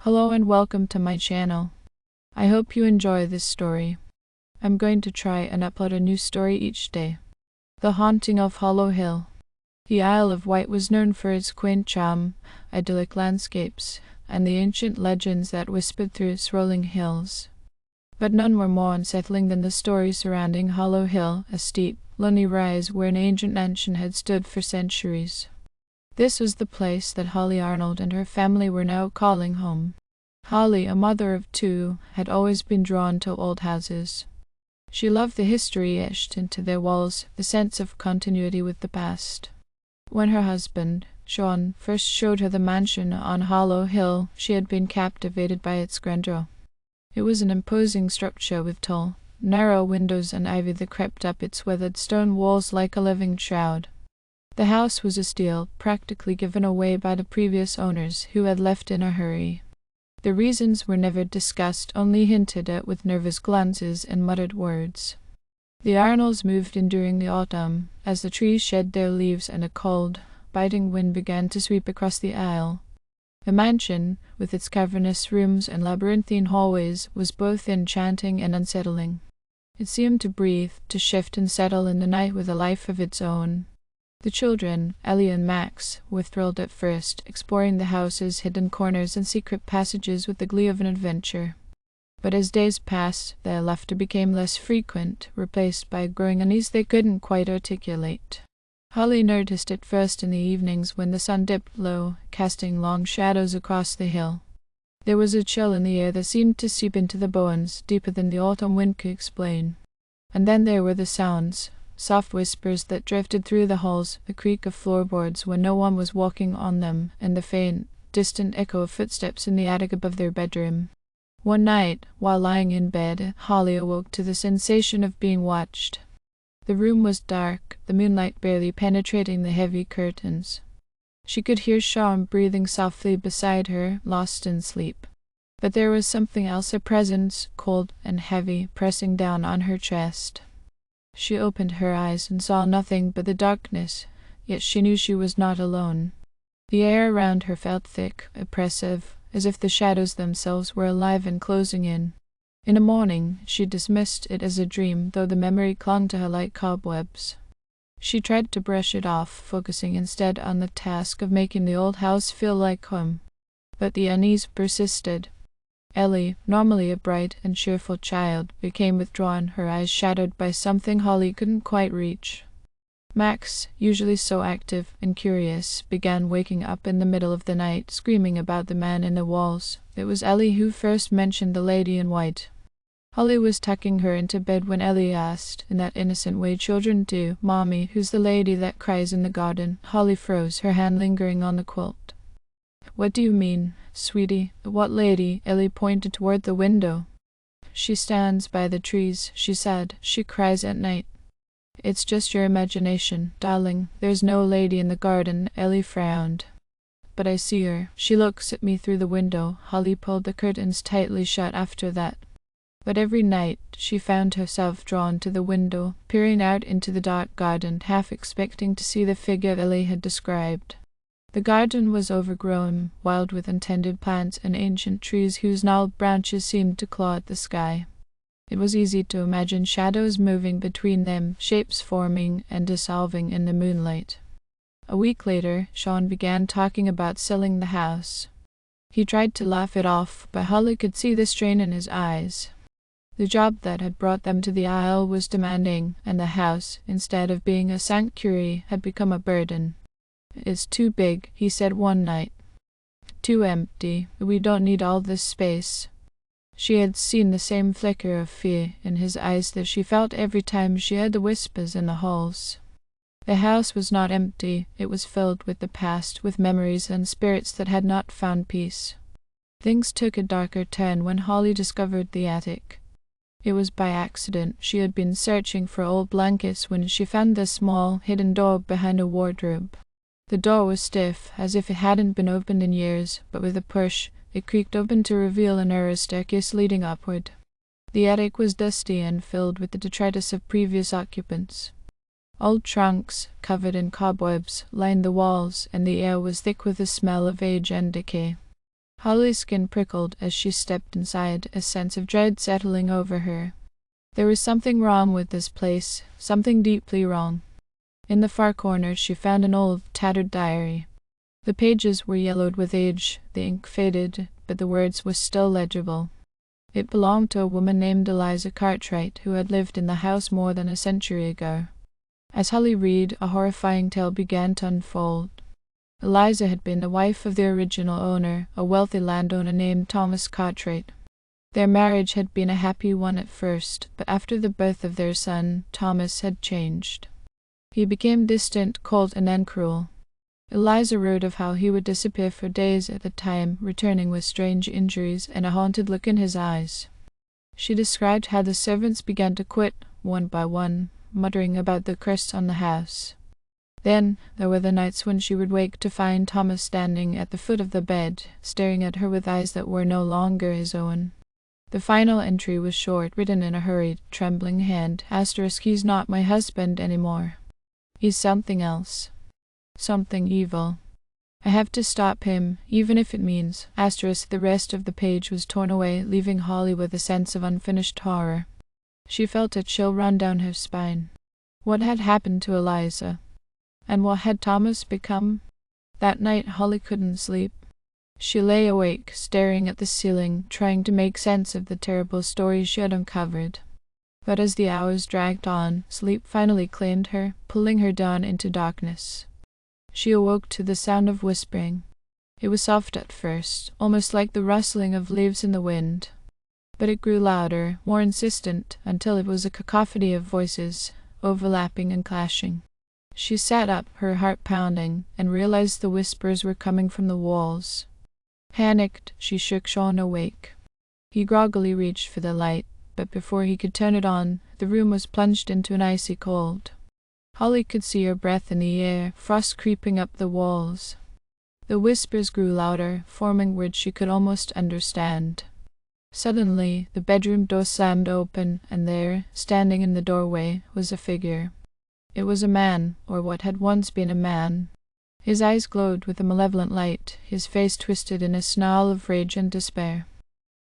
Hello and welcome to my channel. I hope you enjoy this story. I'm going to try and upload a new story each day. The Haunting of Hollow Hill. The Isle of Wight was known for its quaint charm, idyllic landscapes, and the ancient legends that whispered through its rolling hills. But none were more unsettling than the story surrounding Hollow Hill, a steep, lonely rise where an ancient mansion had stood for centuries. This was the place that Holly Arnold and her family were now calling home. Holly, a mother of two, had always been drawn to old houses. She loved the history etched into their walls, the sense of continuity with the past. When her husband, Sean, first showed her the mansion on Hollow Hill, she had been captivated by its grandeur. It was an imposing structure with tall, narrow windows and ivy that crept up its weathered stone walls like a living shroud. The house was austere, practically given away by the previous owners, who had left in a hurry. The reasons were never discussed, only hinted at with nervous glances and muttered words. The Arnolds moved in during the autumn, as the trees shed their leaves and a cold, biting wind began to sweep across the isle. The mansion, with its cavernous rooms and labyrinthine hallways, was both enchanting and unsettling. It seemed to breathe, to shift and settle in the night with a life of its own. The children, Ellie and Max, were thrilled at first, exploring the house's hidden corners and secret passages with the glee of an adventure. But as days passed, their laughter became less frequent, replaced by a growing unease they couldn't quite articulate. Holly noticed it first in the evenings when the sun dipped low, casting long shadows across the hill. There was a chill in the air that seemed to seep into the bones, deeper than the autumn wind could explain. And then there were the sounds. Soft whispers that drifted through the halls, the creak of floorboards when no one was walking on them, and the faint, distant echo of footsteps in the attic above their bedroom. One night, while lying in bed, Holly awoke to the sensation of being watched. The room was dark, the moonlight barely penetrating the heavy curtains. She could hear Sean breathing softly beside her, lost in sleep. But there was something else, a presence, cold and heavy, pressing down on her chest. She opened her eyes and saw nothing but the darkness, yet she knew she was not alone. The air around her felt thick, oppressive, as if the shadows themselves were alive and closing in. In the morning, she dismissed it as a dream, though the memory clung to her like cobwebs. She tried to brush it off, focusing instead on the task of making the old house feel like home. But the unease persisted. Ellie, normally a bright and cheerful child, became withdrawn, her eyes shadowed by something Holly couldn't quite reach. Max, usually so active and curious, began waking up in the middle of the night, screaming about the man in the walls. It was Ellie who first mentioned the lady in white. Holly was tucking her into bed when Ellie asked, in that innocent way children do, "Mommy, who's the lady that cries in the garden?" Holly froze, her hand lingering on the quilt. "What do you mean, sweetie? What lady?" Ellie pointed toward the window. "She stands by the trees," she said. "She cries at night." "It's just your imagination, darling. There's no lady in the garden." Ellie frowned. "But I see her. She looks at me through the window." Holly pulled the curtains tightly shut after that. But every night she found herself drawn to the window, peering out into the dark garden, half expecting to see the figure Ellie had described. The garden was overgrown, wild with untended plants and ancient trees whose gnarled branches seemed to claw at the sky. It was easy to imagine shadows moving between them, shapes forming and dissolving in the moonlight. A week later, Sean began talking about selling the house. He tried to laugh it off, but Holly could see the strain in his eyes. The job that had brought them to the Isle was demanding, and the house, instead of being a sanctuary, had become a burden. "It's too big," he said one night. "Too empty. We don't need all this space." She had seen the same flicker of fear in his eyes that she felt every time she heard the whispers in the halls. The house was not empty. It was filled with the past, with memories and spirits that had not found peace. Things took a darker turn when Holly discovered the attic. It was by accident. She had been searching for old blankets when she found the small, hidden door behind a wardrobe. The door was stiff, as if it hadn't been opened in years, but with a push, it creaked open to reveal a narrow staircase leading upward. The attic was dusty and filled with the detritus of previous occupants. Old trunks, covered in cobwebs, lined the walls, and the air was thick with the smell of age and decay. Holly's skin prickled as she stepped inside, a sense of dread settling over her. There was something wrong with this place, something deeply wrong. In the far corner she found an old, tattered diary. The pages were yellowed with age, the ink faded, but the words were still legible. It belonged to a woman named Eliza Cartwright, who had lived in the house more than a century ago. As Holly read, a horrifying tale began to unfold. Eliza had been the wife of the original owner, a wealthy landowner named Thomas Cartwright. Their marriage had been a happy one at first, but after the birth of their son, Thomas had changed. He became distant, cold, and then cruel. Eliza wrote of how he would disappear for days at a time, returning with strange injuries and a haunted look in his eyes. She described how the servants began to quit, one by one, muttering about the curse on the house. Then there were the nights when she would wake to find Thomas standing at the foot of the bed, staring at her with eyes that were no longer his own. The final entry was short, written in a hurried, trembling hand, **, he's not my husband anymore. He's something else. Something evil. I have to stop him, even if it means, **. The rest of the page was torn away, leaving Holly with a sense of unfinished horror. She felt a chill run down her spine. What had happened to Eliza? And what had Thomas become? That night Holly couldn't sleep. She lay awake, staring at the ceiling, trying to make sense of the terrible stories she had uncovered. But as the hours dragged on, sleep finally claimed her, pulling her down into darkness. She awoke to the sound of whispering. It was soft at first, almost like the rustling of leaves in the wind. But it grew louder, more insistent, until it was a cacophony of voices, overlapping and clashing. She sat up, her heart pounding, and realized the whispers were coming from the walls. Panicked, she shook Sean awake. He groggily reached for the light, but before he could turn it on, the room was plunged into an icy cold. Holly could see her breath in the air, frost creeping up the walls. The whispers grew louder, forming words she could almost understand. Suddenly, the bedroom door slammed open, and there, standing in the doorway, was a figure. It was a man, or what had once been a man. His eyes glowed with a malevolent light, his face twisted in a snarl of rage and despair.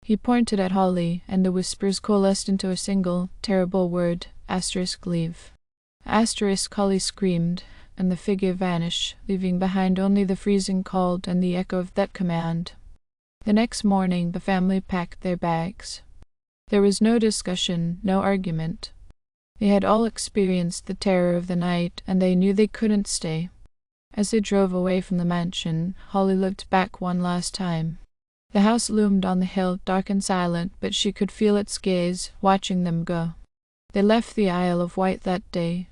He pointed at Holly, and the whispers coalesced into a single, terrible word, *, leave. Holly screamed, and the figure vanished, leaving behind only the freezing cold and the echo of that command. The next morning the family packed their bags. There was no discussion, no argument. They had all experienced the terror of the night, and they knew they couldn't stay. As they drove away from the mansion, Holly looked back one last time. The house loomed on the hill, dark and silent, but she could feel its gaze, watching them go. They left the Isle of Wight that day,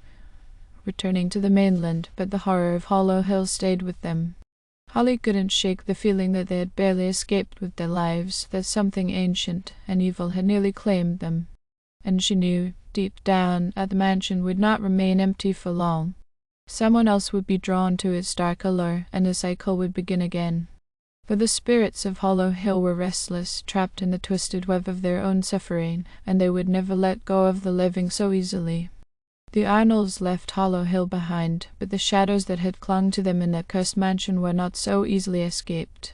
returning to the mainland, but the horror of Hollow Hill stayed with them. Holly couldn't shake the feeling that they had barely escaped with their lives, that something ancient and evil had nearly claimed them. And she knew, deep down, that the mansion would not remain empty for long. Someone else would be drawn to its dark allure, and the cycle would begin again. For the spirits of Hollow Hill were restless, trapped in the twisted web of their own suffering, and they would never let go of the living so easily. The Arnolds left Hollow Hill behind, but the shadows that had clung to them in that cursed mansion were not so easily escaped.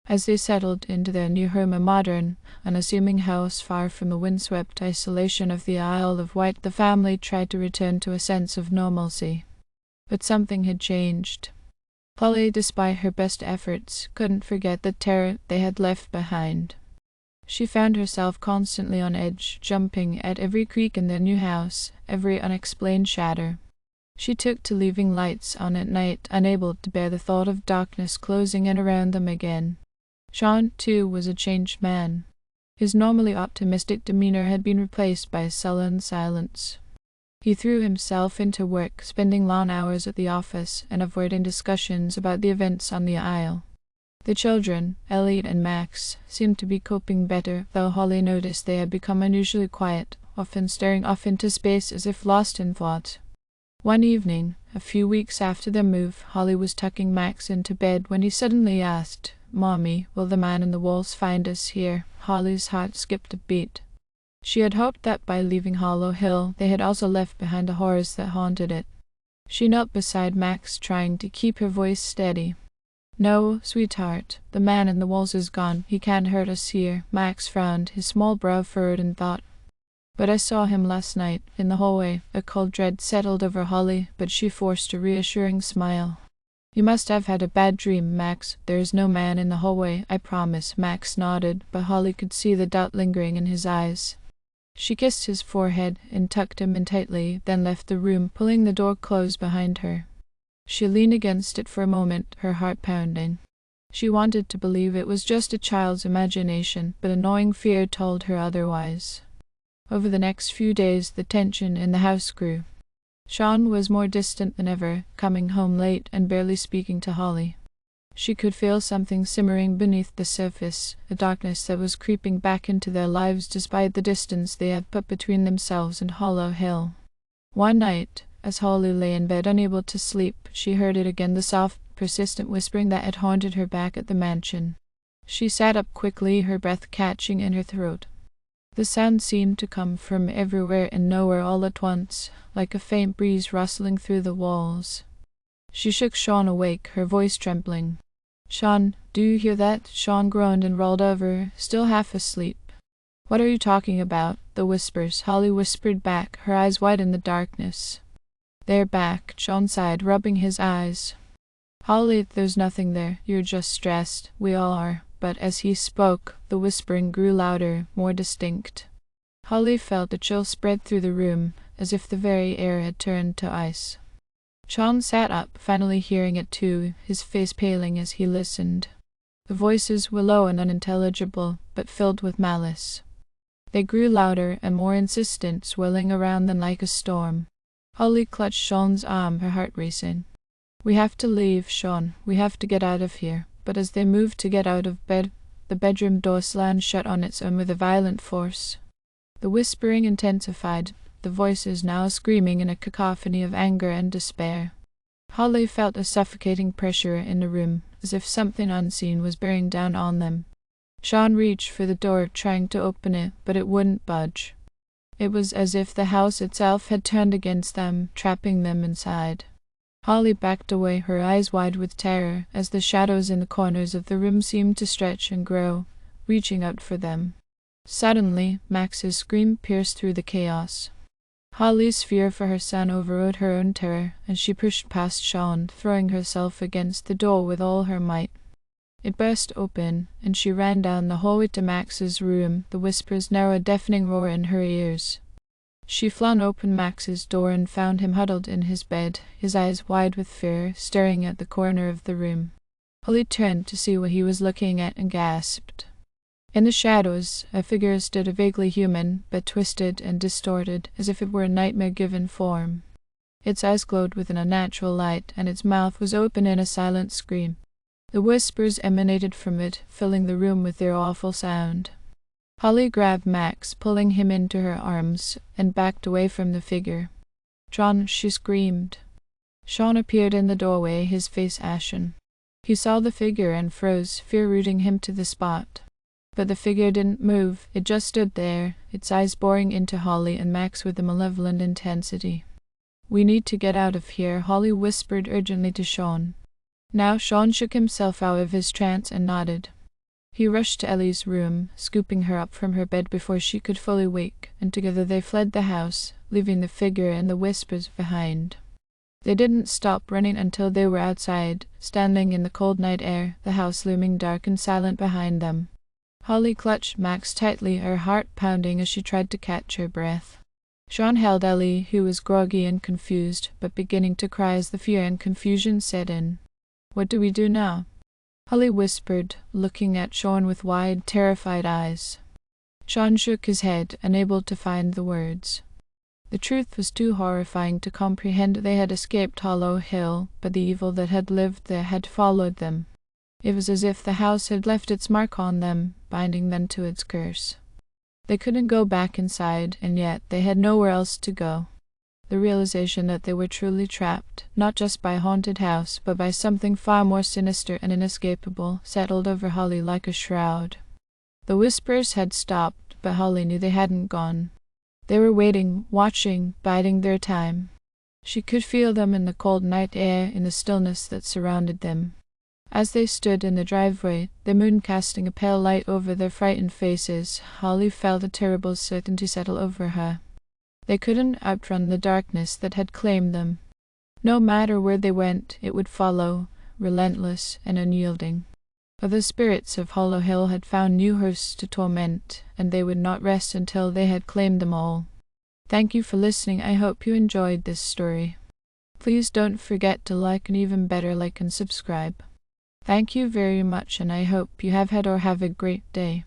As they settled into their new home, a modern, unassuming house far from the windswept isolation of the Isle of Wight, the family tried to return to a sense of normalcy. But something had changed. Holly, despite her best efforts, couldn't forget the terror they had left behind. She found herself constantly on edge, jumping at every creak in their new house, every unexplained shadow. She took to leaving lights on at night, unable to bear the thought of darkness closing in around them again. Sean, too, was a changed man. His normally optimistic demeanor had been replaced by a sullen silence. He threw himself into work, spending long hours at the office and avoiding discussions about the events on the Isle. The children, Elliot and Max, seemed to be coping better, though Holly noticed they had become unusually quiet, often staring off into space as if lost in thought. One evening, a few weeks after their move, Holly was tucking Max into bed when he suddenly asked, "Mommy, will the man in the walls find us here?" Holly's heart skipped a beat. She had hoped that by leaving Hollow Hill, they had also left behind the horrors that haunted it. She knelt beside Max, trying to keep her voice steady. No, sweetheart, the man in the walls is gone. He can't hurt us here. Max frowned, his small brow furrowed in thought. But I saw him last night, in the hallway. A cold dread settled over Holly, but she forced a reassuring smile. You must have had a bad dream, Max. There is no man in the hallway, I promise. Max nodded, but Holly could see the doubt lingering in his eyes. She kissed his forehead and tucked him in tightly, then left the room, pulling the door close behind her. She leaned against it for a moment, her heart pounding. She wanted to believe it was just a child's imagination, but a gnawing fear told her otherwise. Over the next few days, the tension in the house grew. Sean was more distant than ever, coming home late and barely speaking to Holly. She could feel something simmering beneath the surface, a darkness that was creeping back into their lives despite the distance they had put between themselves and Hollow Hill. One night, as Holly lay in bed unable to sleep, she heard it again, the soft, persistent whispering that had haunted her back at the mansion. She sat up quickly, her breath catching in her throat. The sound seemed to come from everywhere and nowhere all at once, like a faint breeze rustling through the walls. She shook Sean awake, her voice trembling. "Sean, do you hear that?" Sean groaned and rolled over, still half asleep. "What are you talking about?" The whispers, Holly whispered back, her eyes wide in the darkness. "They're back," Sean sighed, rubbing his eyes. "Holly, there's nothing there. You're just stressed. We all are." But as he spoke, the whispering grew louder, more distinct. Holly felt a chill spread through the room, as if the very air had turned to ice. Sean sat up, finally hearing it too, his face paling as he listened. The voices were low and unintelligible, but filled with malice. They grew louder and more insistent, swirling around them like a storm. Holly clutched Sean's arm, her heart racing. "We have to leave, Sean. We have to get out of here." But as they moved to get out of bed, the bedroom door slammed shut on its own with a violent force. The whispering intensified, the voices now screaming in a cacophony of anger and despair. Holly felt a suffocating pressure in the room, as if something unseen was bearing down on them. Sean reached for the door, trying to open it, but it wouldn't budge. It was as if the house itself had turned against them, trapping them inside. Holly backed away, her eyes wide with terror, as the shadows in the corners of the room seemed to stretch and grow, reaching out for them. Suddenly, Max's scream pierced through the chaos. Holly's fear for her son overrode her own terror, and she pushed past Sean, throwing herself against the door with all her might. It burst open, and she ran down the hallway to Max's room, the whispers now a deafening roar in her ears. She flung open Max's door and found him huddled in his bed, his eyes wide with fear, staring at the corner of the room. Holly turned to see what he was looking at and gasped. In the shadows, a figure stood, vaguely human, but twisted and distorted, as if it were a nightmare-given form. Its eyes glowed with an unnatural light, and its mouth was open in a silent scream. The whispers emanated from it, filling the room with their awful sound. Holly grabbed Max, pulling him into her arms, and backed away from the figure. "John," she screamed. Sean appeared in the doorway, his face ashen. He saw the figure and froze, fear rooting him to the spot. But the figure didn't move, it just stood there, its eyes boring into Holly and Max with a malevolent intensity. "We need to get out of here," Holly whispered urgently to Sean. Now Sean shook himself out of his trance and nodded. He rushed to Ellie's room, scooping her up from her bed before she could fully wake, and together they fled the house, leaving the figure and the whispers behind. They didn't stop running until they were outside, standing in the cold night air, the house looming dark and silent behind them. Holly clutched Max tightly, her heart pounding as she tried to catch her breath. Sean held Ellie, who was groggy and confused, but beginning to cry as the fear and confusion set in. "What do we do now?" Holly whispered, looking at Sean with wide, terrified eyes. Sean shook his head, unable to find the words. The truth was too horrifying to comprehend. They had escaped Hollow Hill, but the evil that had lived there had followed them. It was as if the house had left its mark on them, binding them to its curse. They couldn't go back inside, and yet they had nowhere else to go. The realization that they were truly trapped, not just by a haunted house, but by something far more sinister and inescapable, settled over Holly like a shroud. The whispers had stopped, but Holly knew they hadn't gone. They were waiting, watching, biding their time. She could feel them in the cold night air, in the stillness that surrounded them. As they stood in the driveway, the moon casting a pale light over their frightened faces, Holly felt a terrible certainty settle over her. They couldn't outrun the darkness that had claimed them. No matter where they went, it would follow, relentless and unyielding. But the spirits of Hollow Hill had found new hosts to torment, and they would not rest until they had claimed them all. Thank you for listening. I hope you enjoyed this story. Please don't forget to like, and even better, like and subscribe. Thank you very much, and I hope you have had or have a great day.